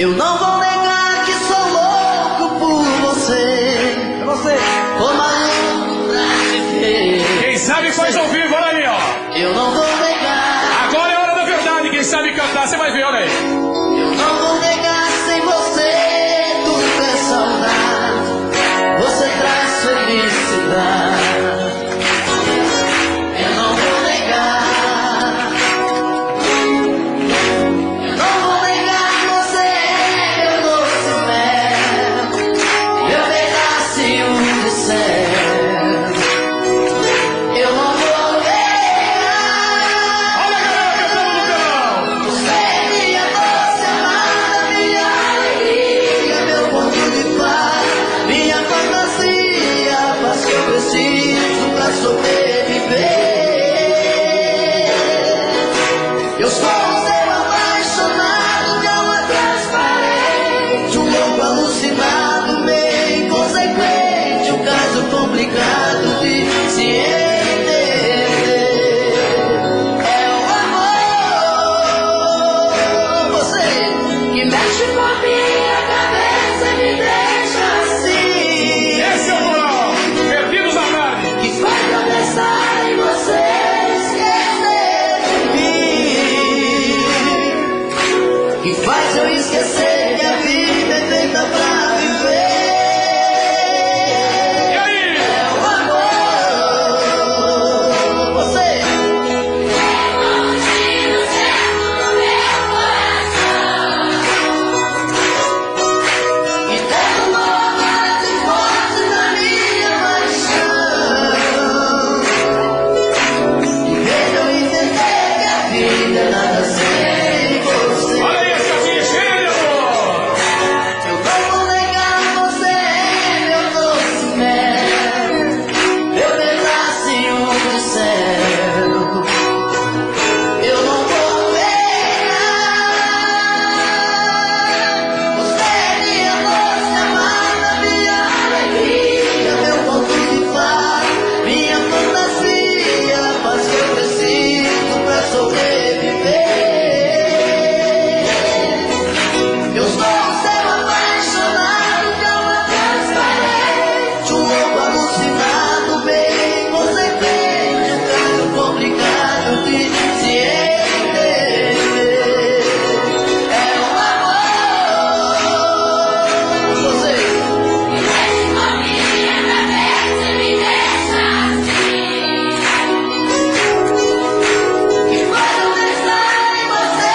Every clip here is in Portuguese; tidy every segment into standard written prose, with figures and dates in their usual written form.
Eu não vou negar que sou louco por você. É você. Tô maluco pra te ver. Quem sabe faz ao vivo, olha ali, ó. Eu não vou negar. Agora é hora da verdade, quem sabe cantar, você vai ver, olha aí. Eu não vou negar, sem você tudo é saudade. Você traz felicidade. Eu não vou negar. Eu não vou negar que você é meu doce mel, meu pedacinho de céu. Eu não vou negar. Olha a galera cantando no telão. Você é minha doce amada, minha alegria, meu ponto de paz, minha fantasia, a paz que eu preciso pra sobreviver. Eu sou um ser apaixonado de alma transparente, um louco alucinado, meio inconsequente, um caso complicado de se entender. É o amor, você que mexe com a minha cabeça e me deixa assim, Esse é o moral. Perdidos na tarde. que faz eu pensar em você, esquecer de mim, que faz eu esquecer que a vida é feita pra viver. E aí? É o amor, você que derrubou várias hipóteses na minha paixão, que fez eu entender que a vida é nada sem você. Olha aí, esse aqui, cheio de amor. Eu não vou negar, você é meu doce mel, meu pedacinho do céu. Eu não vou negar. Você é minha doce amada, minha alegria, meu ponto de paz, minha fantasia, a paz que eu preciso pra sobreviver. Eu sou um ser apaixonado de alma transparente, um louco alucinado, bem inconsequente, um caso complicado de se entender. É o amor, você que mexe com a minha cabeça e me deixa assim, que faz eu pensar em você,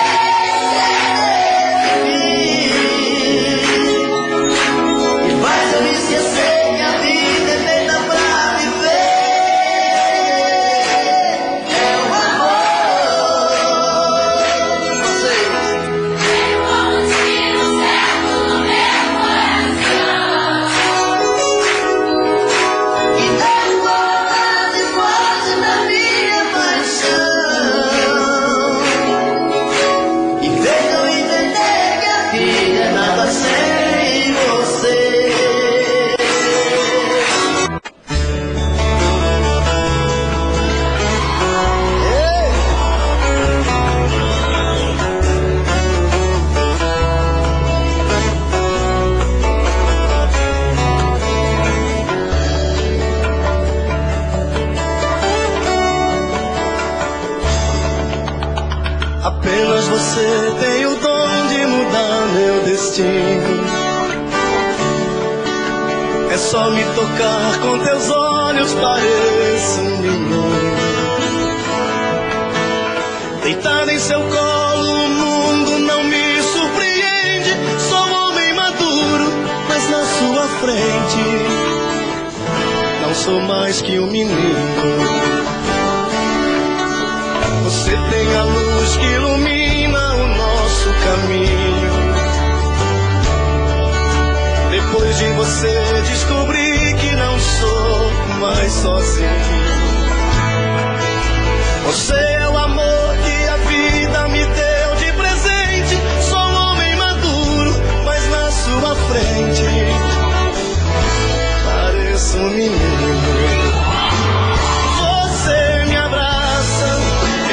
esquecer de mim, que faz eu esquecer que a vida é feita pra viver. É o amor, você que derrubou várias hipóteses da minha paixão, e fez eu entender que a vida é nada sem você. Apenas você tem o dom de mudar meu destino. É só me tocar com teus olhos, pareço um menino. Deitado em seu colo, o mundo não me surpreende. Sou um homem maduro, mas na sua frente não sou mais que um menino. Você tem a luz que ilumina o nosso caminho. Depois de você descobri que não sou mais sozinho. Você é o amor que a vida me deu de presente. Sou um homem maduro, mas na sua frente pareço um menino. Você me abraça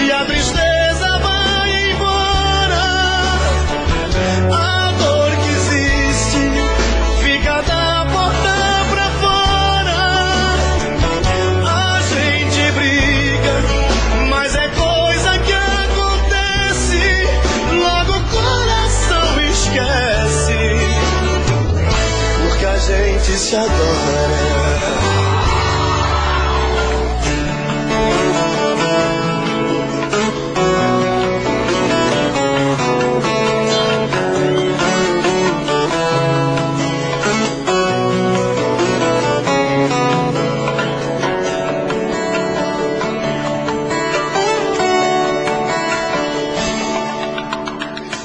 e a tristeza vai embora. A dor gente se adora.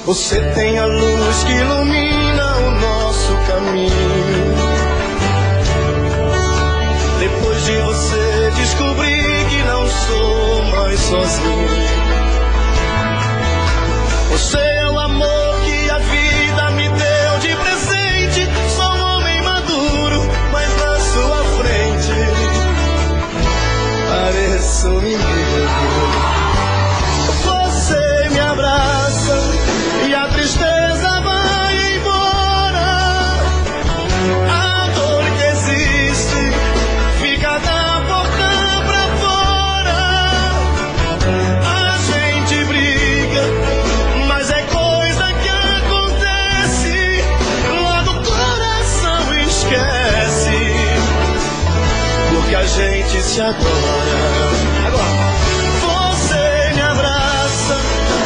Você tem a luz que ilumina o nosso caminho. Depois de você descobri que não sou mais sozinho. Você é o amor que a vida me deu de presente. Sou um homem maduro, mas na sua frente pareço um menino. Você me abraça e a tristeza vai embora. A dor que existe fica da boca pra fora. A gente briga, mas é coisa que acontece. Logo o coração esquece, porque a gente se adora. Agora. Você me abraça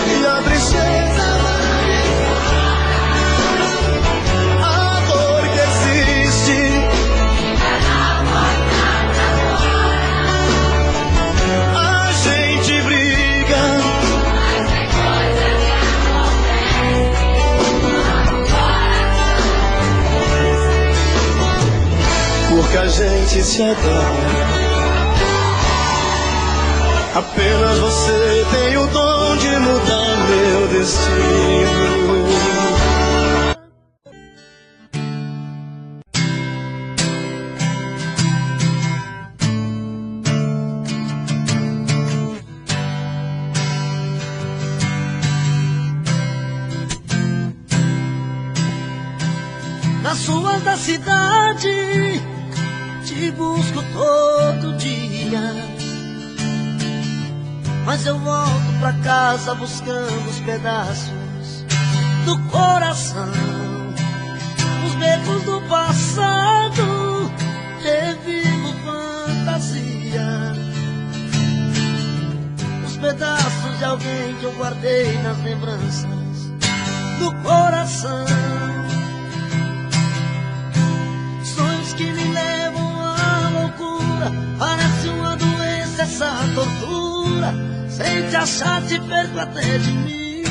e a tristeza vai embora. A dor que existe a gente briga, mas é coisa que acontece. Porque a gente se adora. Apenas você tem o dom de mudar meu destino. Nas ruas da cidade te busco todo dia, mas eu volto pra casa buscando os pedaços do coração. Os becos do passado revivo fantasia. Os pedaços de alguém que eu guardei nas lembranças do coração. Sonhos que me levam à loucura, parece uma doença essa tortura. Sem te achar te perco até de mim.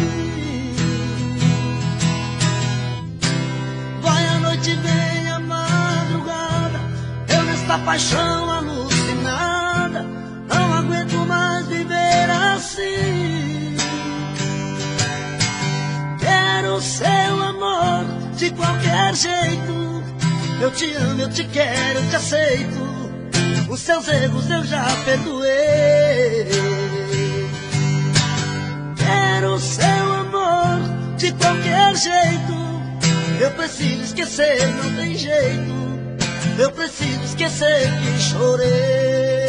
Vai a noite, vem a madrugada, eu nesta paixão alucinada não aguento mais viver assim. Quero seu amor de qualquer jeito. Eu te amo, eu te quero, eu te aceito. Os seus erros eu já perdoei. Quero seu amor de qualquer jeito. Eu preciso esquecer, não tem jeito. Eu preciso esquecer que chorei.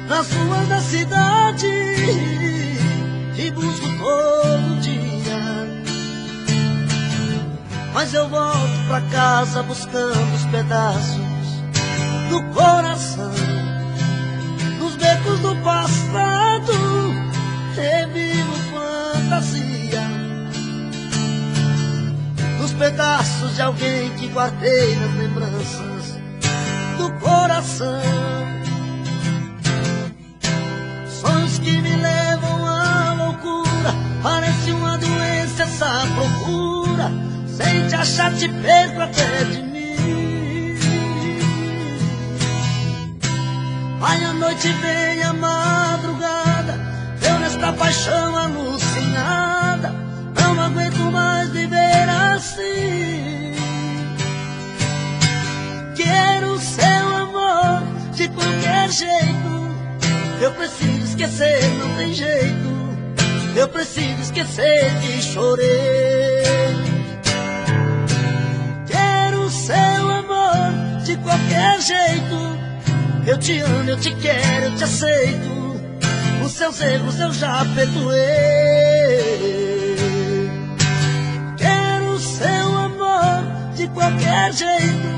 Nas ruas da cidade te busco todo dia, mas eu volto pra casa buscando os pedaços do coração. Nos becos do passado revivo fantasia. Nos pedaços de alguém que guardei nas lembranças do coração. Sonhos que me levam à loucura, parece uma doença essa procura. Sem te achar te perco até de mim. Vai a noite, vem a madrugada, eu nesta paixão alucinada não aguento mais viver assim. Quero seu amor de qualquer jeito. Eu preciso esquecer, não tem jeito. eu preciso esquecer que chorei. Quero seu amor de qualquer jeito. Eu te amo, eu te quero, eu te aceito. Os seus erros eu já perdoei. Quero seu amor de qualquer jeito.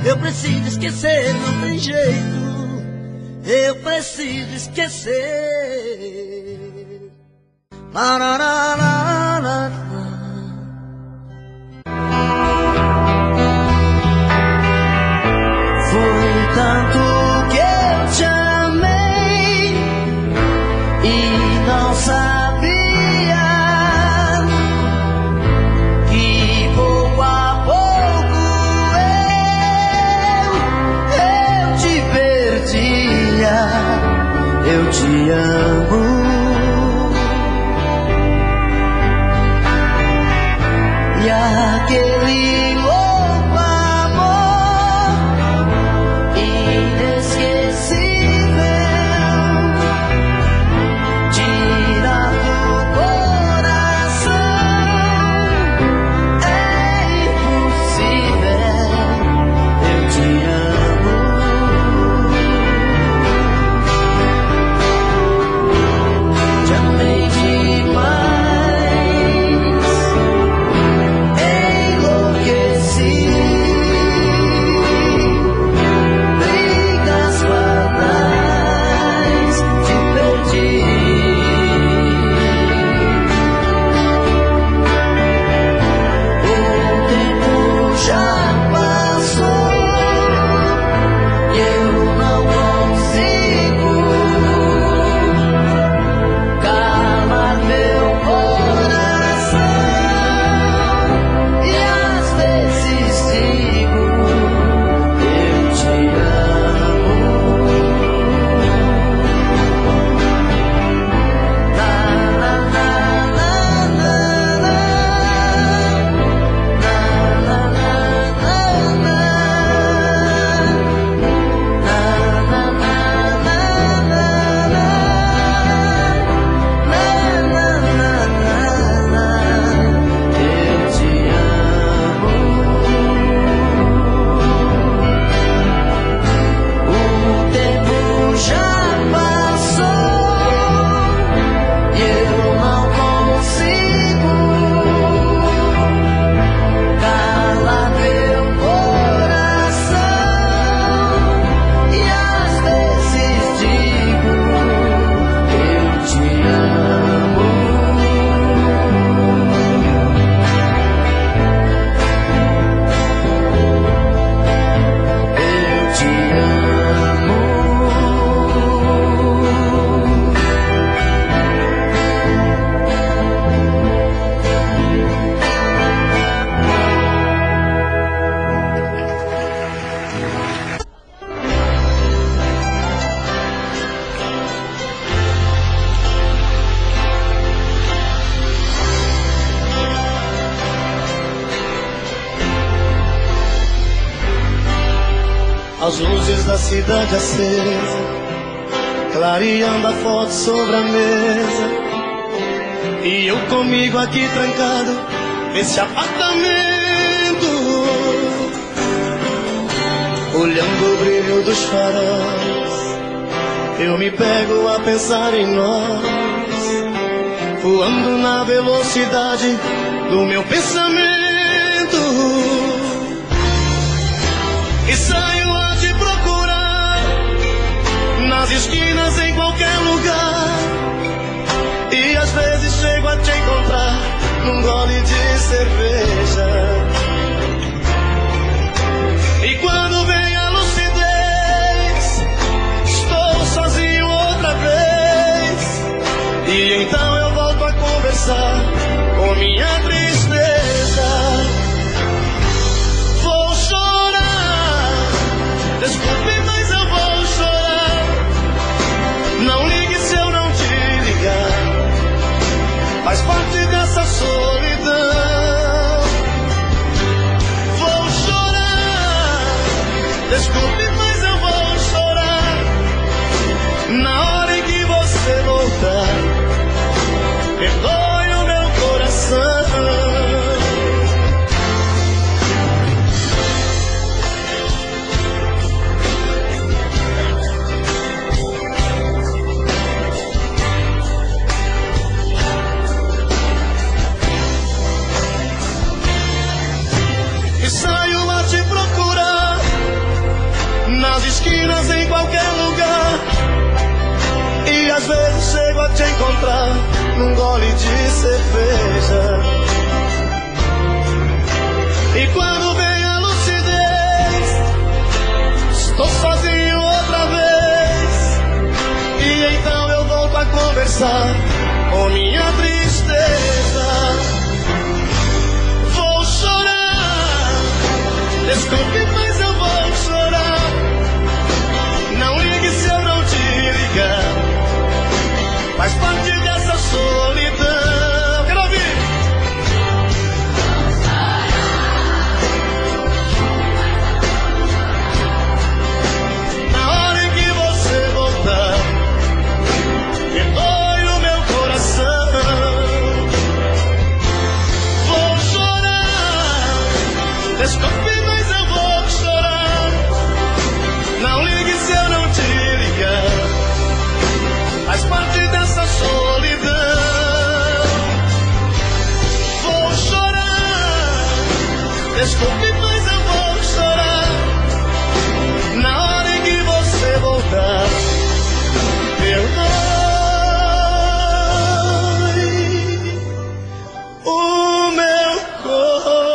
Eu preciso esquecer, não tem jeito. Eu preciso esquecer. La, la, la, la, la. Foi tanto que eu te amei e não sabia que pouco a pouco eu te perdia. Eu te amo e aquele louco amor inesquecível tira do coração. É impossível. Eu te amo. Te amei demais, enlouqueci. Brigas banais, te perdi. O tempo já passou e eu não consigo calar meu coração. E às vezes digo, eu te amo. Na, na, na, na, na, na. Na, na, na, na, na. Na, na, na, na, na, na. Na, na, na, na, na. Eu te amo. O tempo já passou e eu não consigo calar meu coração. E às vezes digo, eu te amo. Eu te amo. As luzes da cidade acesa, clareando a foto sobre a mesa, e eu comigo aqui trancado nesse apartamento, olhando o brilho dos faróis. Eu me pego a pensar em nós, voando na velocidade do meu pensamento. E saio a te procurar nas esquinas, em qualquer lugar. E às vezes chego a te encontrar num gole de cerveja. E quando vem a lucidez, estou sozinho outra vez. E então eu volto a conversar com minha tristeza. Vou chorar, desculpe, mas eu vou chorar. Não ligue se eu não te ligar, faz parte dessa solidão. Vou chorar, desculpe, mas eu vou chorar. Na hora em que você voltar, esquinas, em qualquer lugar. E às vezes chego a te encontrar num gole de cerveja. E quando vem a lucidez, estou sozinho outra vez. E então eu volto a conversar com minha tristeza. Vou chorar, desculpe, mas eu vou chorar. Não ligue se eu não te ligar, faz parte dessa solidão. Quero ouvir. Na hora em que você voltar, perdoe o meu coração. Vou chorar, desculpe, mas eu vou chorar. Não ligue se eu não te ligar, faz parte dessa solidão. Vou chorar, desculpe, mas eu vou chorar. Na hora em que você voltar, perdoe o meu coração.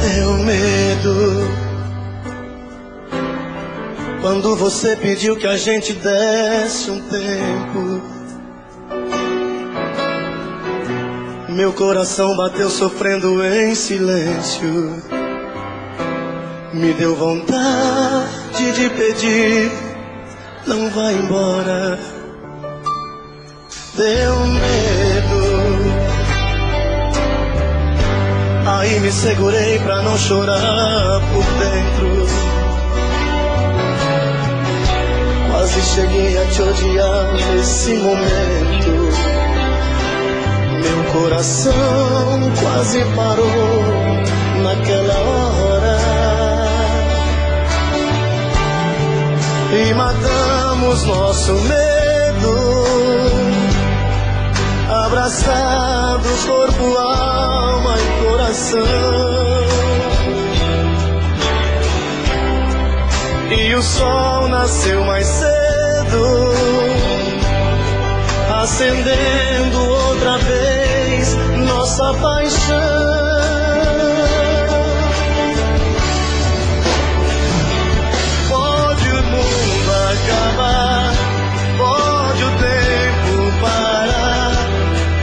Meu medo, quando você pediu que a gente desse um tempo, meu coração bateu sofrendo em silêncio. Me deu vontade de pedir, não vai embora. Deu medo, aí me segurei pra não chorar por dentro. Quase cheguei a te odiar nesse momento. Meu coração quase parou naquela hora. E matamos nosso medo, abraçados corpo, alma e coração. E o sol nasceu mais cedo, acendendo outra vez nossa paixão. Pode o mundo acabar, pode o tempo parar,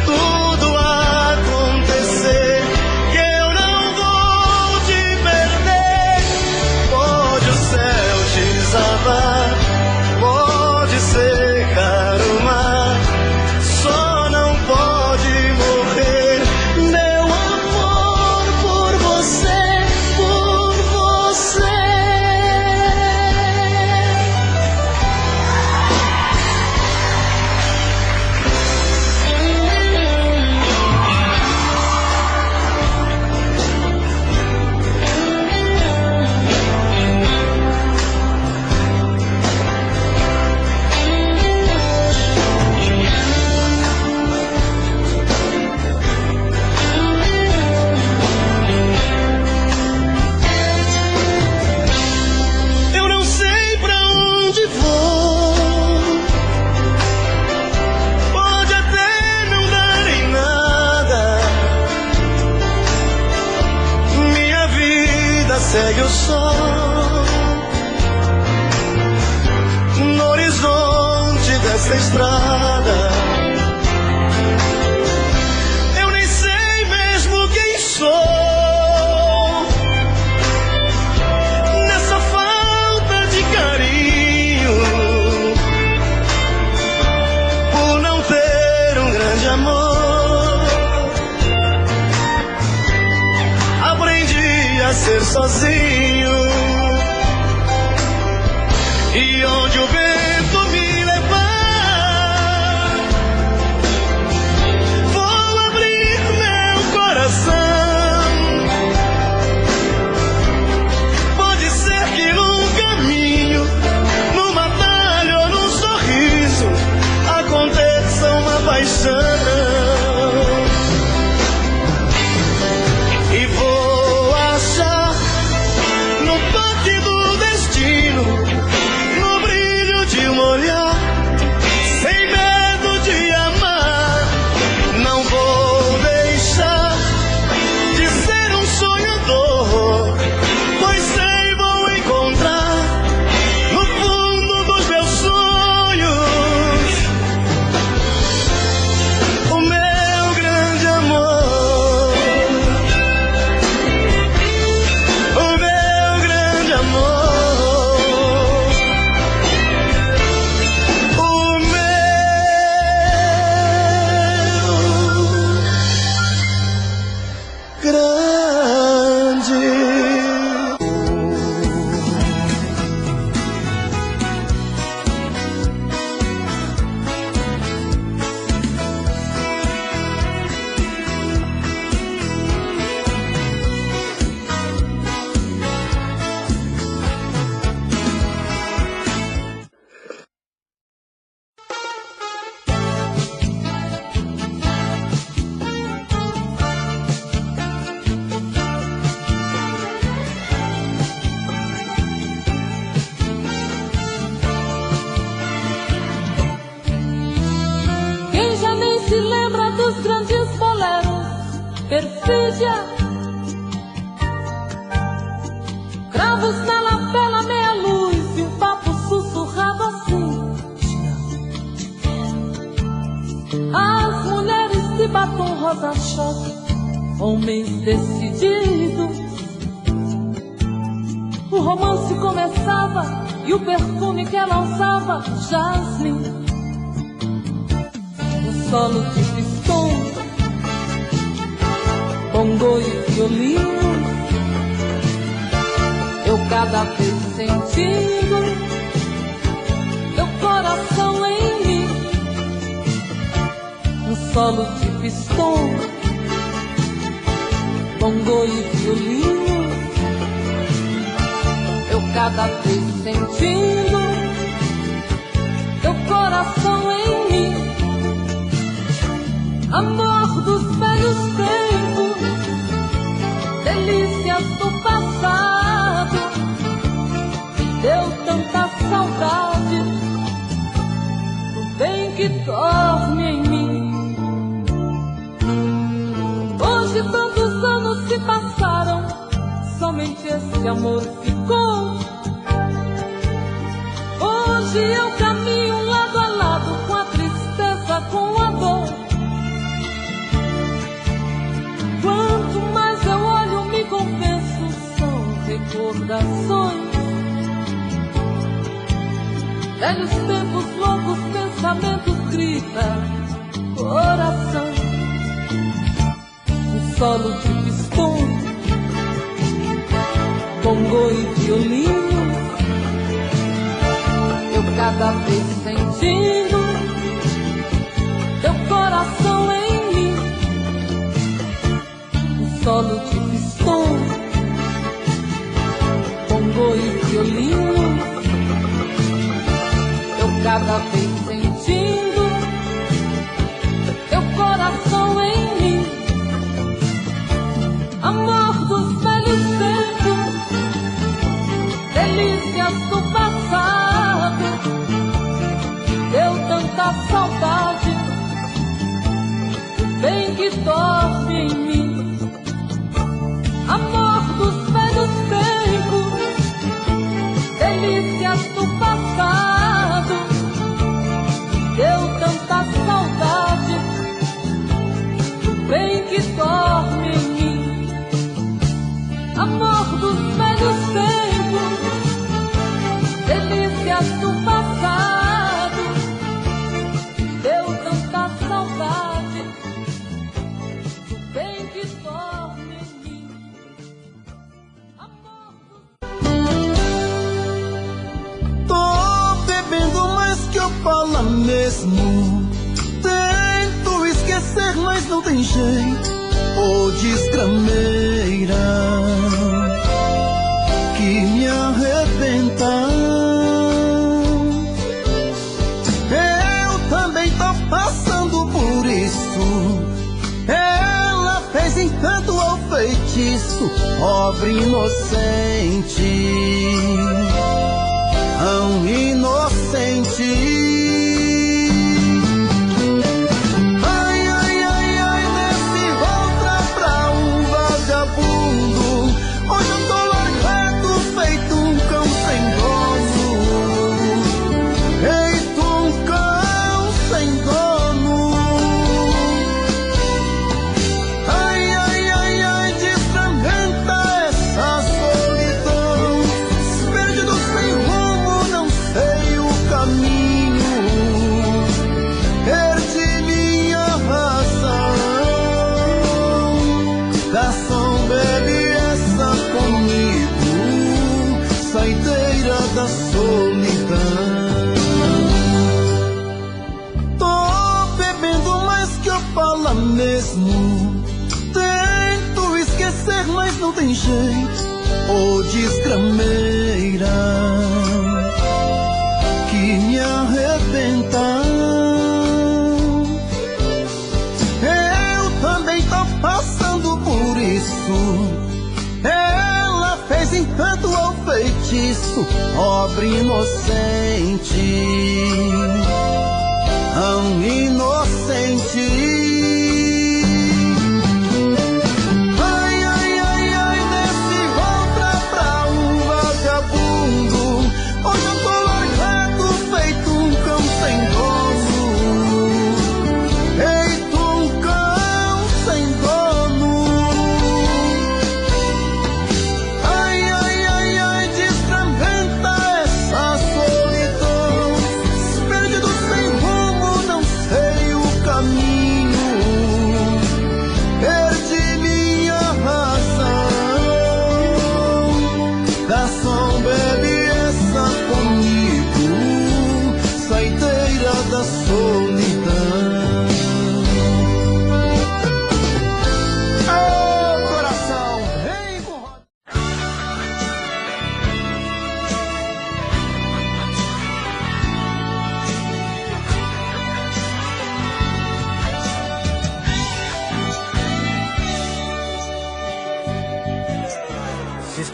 tudo acontecer, que eu não vou te perder. Pode o céu desabar, pode secar o mar, só não pode morrer meu amor por você, por você. Eu não sei pra onde vou, pode até não dar em nada. Minha vida segue o sol no horizonte dessa estrada. Eu nem sei mesmo quem sou nessa falta de carinho, por não ter um grande amor. Aprendi a ser sozinho, e onde o vento me levar, vou abrir meu coração. Pode ser que no caminho, no grandes boleros, perfídia, cravos na lapela, meia luz e um papo sussurrado assim. As mulheres de batom rosa-choque, homens decididos. O romance começava e o perfume que ela usava, jasmim. Um solo de pistão, bongo e violino, eu cada vez sentindo teu coração em mim. Um solo de pistão, bongo e violino, eu cada vez sentindo teu coração em mim. Amor dos velhos tempos, delícias do passado, me deu tanta saudade do bem que dorme em mim. Hoje tantos anos se passaram, somente esse amor ficou. Hoje eu caminho lado a lado com a tristeza, com a dor. Quanto mais eu olho, me convenço, são recordações. Velhos tempos, loucos pensamentos, grita coração. Um solo de pistão, bongo e violino, eu cada vez sentindo teu coração em mim. Um solo de pistão, bongo e violino, eu cada vez sentindo teu coração em mim. Amor dos velhos tempos, delícias do passado, deu tanta saudade do bem que dorme em mim. Amor dos velhos tempos, delícias do passado, deu tanta saudade do bem que dorme em mim. Amor dos velhos tempos, delícias do passado, deu tanta saudade do bem que dorme em mim. Amor dos... Tô bebendo mais que eu falo mesmo. Tento esquecer, mas não tem jeito. Ô desgrameira que me arrebenta. Eu também tô passando por isso. Ela fez encanto ao feitiço, pobre inocente, tão inocente. Hoje eu tô largado, feito um cão sem dono, feito um cão sem dono. Ai, ai, ai, ai, desfragmenta essa solidão. Perdido sem rumo, não sei o caminho. Perdi minha razão. Garçom, bebe comigo, saideira da solidão. Tô bebendo mais que eu falo mesmo. Tento esquecer, mas não tem jeito. Ô desgrameira que me arrebenta. Eu também tô passando por isso. Ela fez encanto ao feitiço, pobre inocente, tão inocente.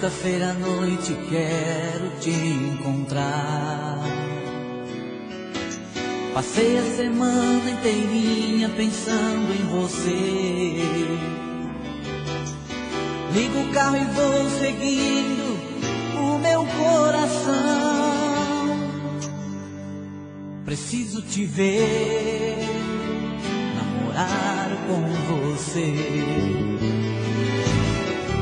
sexta-feira à noite quero te encontrar. Passei a semana inteirinha pensando em você. Ligo o carro e vou seguindo o meu coração. Preciso te ver, namorar com você.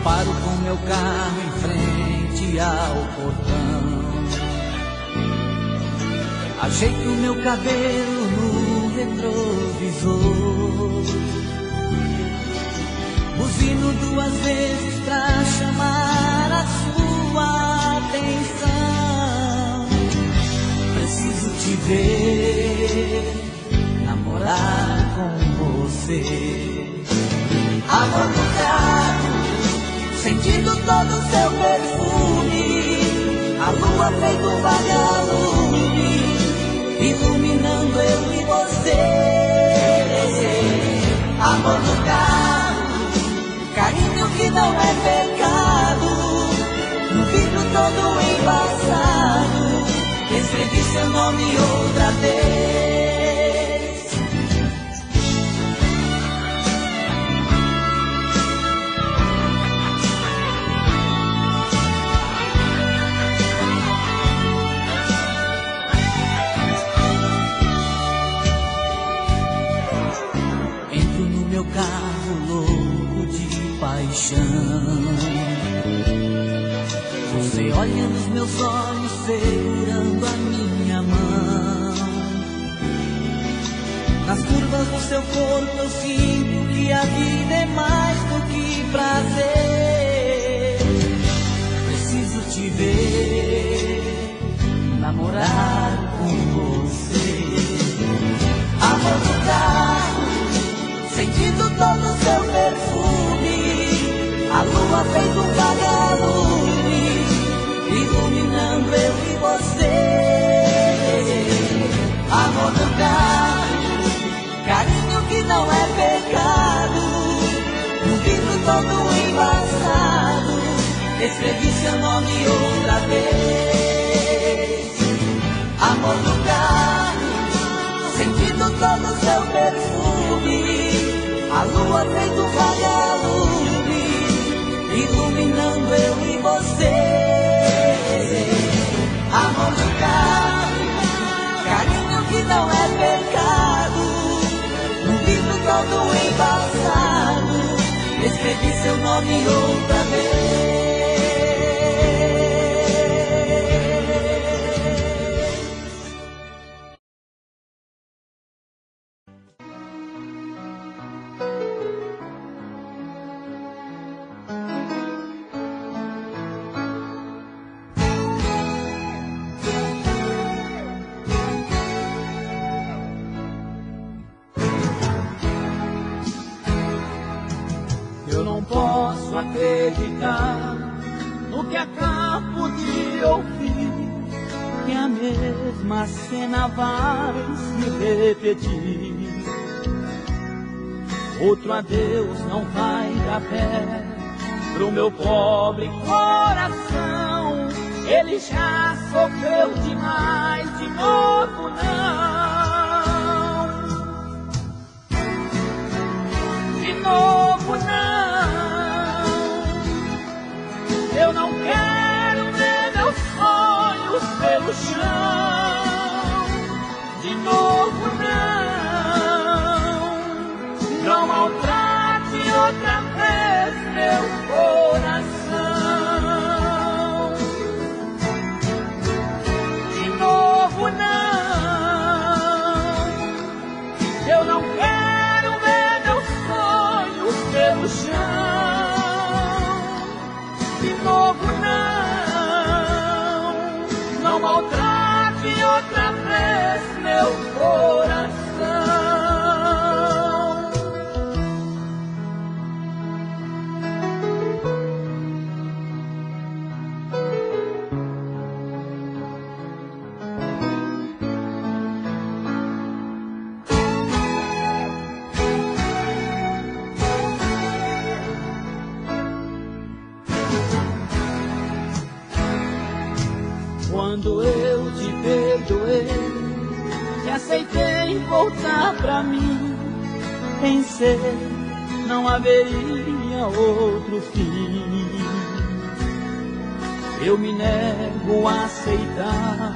Paro com meu carro em frente ao portão. Ajeito meu cabelo no retrovisor. Buzino 2 vezes pra chamar a sua atenção. Preciso te ver, namorar com você. Amor no carro, sentindo todo o seu perfume. A lua feito um vagalume, iluminando eu e você. Amor no carro, carinho que não é pecado. No vidro todo embaçado, escrevi seu nome outra vez. Meu carro louco de paixão, você olha nos meus olhos segurando a minha mão. Nas curvas do seu corpo eu sinto que a vida é mais do que prazer. Preciso te ver, namorar com você. Amor do carro, sentindo todo o seu perfume. A lua fez um vagalume, iluminando eu e você. Amor do carro, carinho que não é pecado. No vidro todo embaçado, escrevi seu nome outra vez. Amor do carro, sentindo todo o seu perfume. A lua fez um vagalume, iluminando eu e você. Amor do carro, carinho que não é pecado. No vidro todo embaçado, escrevi seu nome outra vez. Eu não posso acreditar no que acabo de ouvir, que a mesma cena vai se repetir. Outro adeus não vai dar pé pro meu pobre coração. Ele já sofreu demais, de novo não. De novo não. Eu não quero ver meus sonhos pelo chão. De novo não. Não maltrate outra vez meu coração. De novo não. Eu não quero ver meus sonhos pelo chão. De novo não. Não maltrate outra vez meu coração. Quando eu te perdoei e aceitei voltar pra mim, pensei não haveria outro fim. Eu me nego a aceitar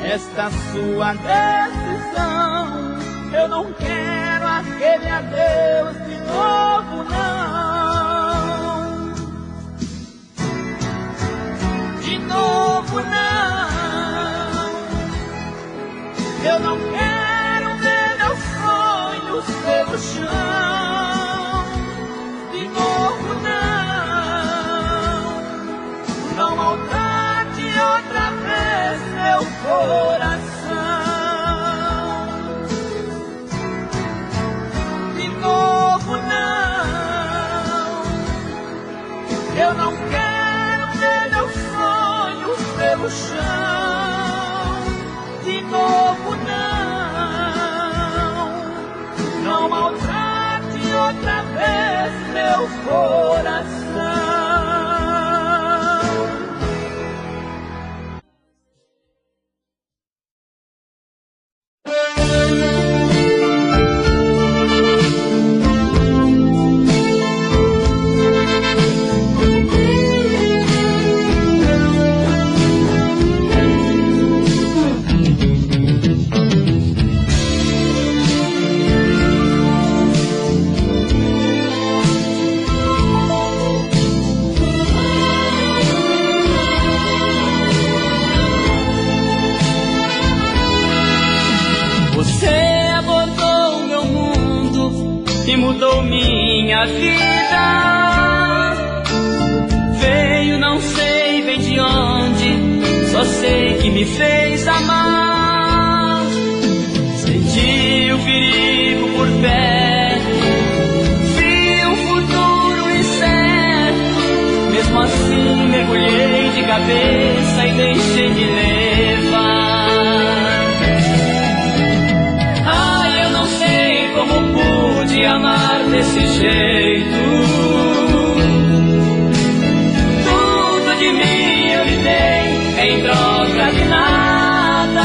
esta sua decisão. Eu não quero aquele adeus de novo, não. De novo, não. Eu não quero ver meus sonhos pelo chão. De novo, não. Não maltrate outra vez meu coração. De novo, não. Eu não quero ver meus sonhos pelo chão. De novo, não. Não maltrate outra vez meu coração. Mudou minha vida. Veio, não sei bem de onde, só sei que me fez amar. Senti o perigo por perto, vi um futuro incerto. Mesmo assim mergulhei de cabeça e deixei me levar. Como pude amar desse jeito? Tudo de mim eu lhe dei em troca de nada.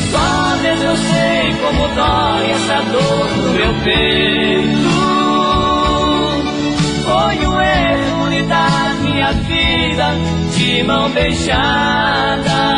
Só Deus eu sei como dói essa dor no meu peito. Foi um erro lhe dar minha vida de mão beijada.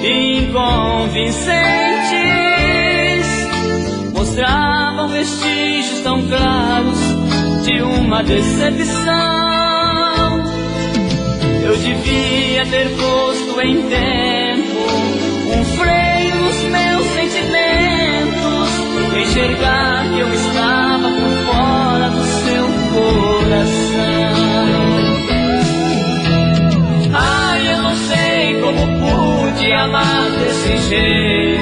Inconvincentes mostravam vestígios tão claros de uma decepção. Eu devia ter posto em tempo um freio nos meus sentimentos, enxergar que eu estava por fora do seu coração. Ai, eu não sei como pude amar desse jeito.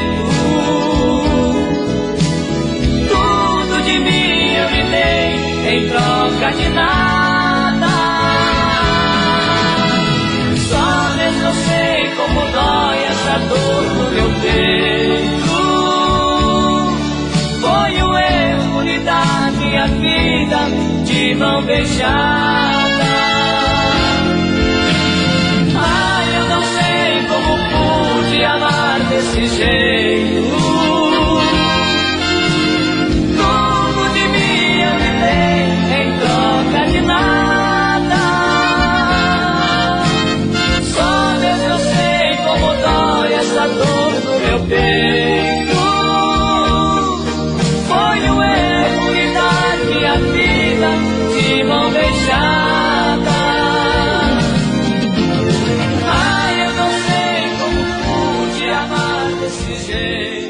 Tudo de mim eu lhe dei em troca de nada. Só mesmo eu sei como dói essa dor no meu peito. Foi um erro lhe dar minha vida de mão beijada. De amar desse jeito. Tudo de mim eu lhe dei em troca de nada. Só Deus eu sei como dói essa dor no meu peito. Foi um erro lhe dar minha vida de mão beijada. Desse jeito.